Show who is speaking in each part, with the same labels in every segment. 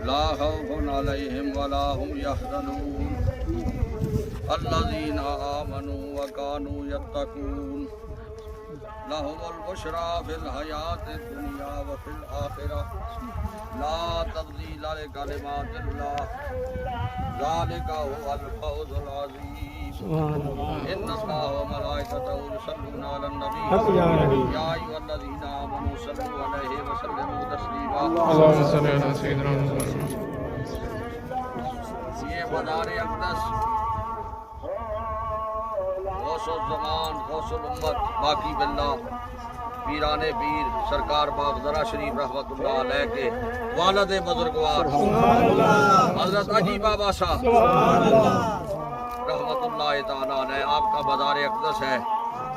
Speaker 1: لا خوف علیہم ولا هم يحزنون الذين آمنوا وكانوا يتقون لهم البشرى في الحياة الدنيا وفي الآخرة لا تبديل لكلمات الله ذلك هو الفوز العظيم إن الله وملائكته يصلون على النبي يا أيها الذين آمنوا صلوا عليه وسلموا تسليما
Speaker 2: اللهم صل على سيدنا محمد.
Speaker 1: یہ مزار اقدس غوث الزمان غوث الامت باقی باللہ پیران پیر سرکار باغدرہ شریف رحمت اللہ علیہ کے والد بزرگوار حضرت اجی بابا صاحب رحمت اللہ تعالیٰ علیہ، آپ کا مزار اقدس ہے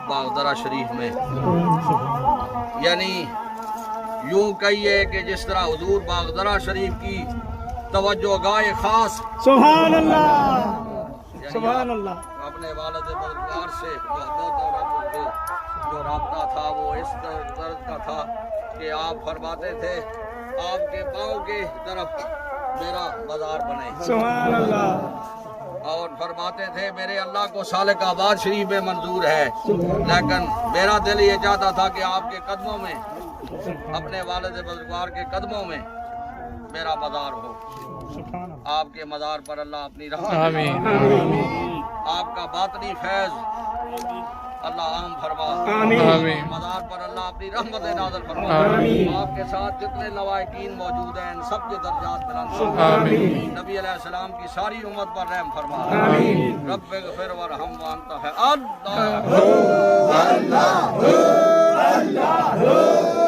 Speaker 1: باغدرہ شریف میں. یعنی یوں کہیے کہ جس طرح حضور باغدرہ شریف کی توجہ گاہ خاص
Speaker 3: سبحان اللہ
Speaker 1: یعنی
Speaker 3: سبحان اللہ
Speaker 1: اپنے والد بزرگوار سے جو رابطہ تھا وہ اس طرح کا تھا کہ آپ فرماتے تھے آپ کے پاؤں کی طرف میرا مزار بنے،
Speaker 3: سبحان اللہ
Speaker 1: اور فرماتے تھے میرے اللہ کو سالک آباد شریف میں منظور ہے، لیکن میرا دل یہ چاہتا تھا کہ آپ کے قدموں میں، اپنے والد بزرگوار کے قدموں میں میرا مزار ہو. آپ کے مزار پر اللہ اپنی رحمت
Speaker 2: آمین.
Speaker 1: آپ کا باطنی فیض اللہ عام فرما،
Speaker 2: آمین.
Speaker 1: مزار پر اللہ اپنی رحمت نازل فرما.
Speaker 2: آمین.
Speaker 1: آپ کے ساتھ جتنے لوائقین موجود ہیں ان سب کے درجات بلند فرما.
Speaker 2: آمین.
Speaker 1: نبی علیہ السلام کی ساری امت پر رحم فرما.
Speaker 3: آمین.
Speaker 1: رب اغفر ورحم وانت خیر اللہ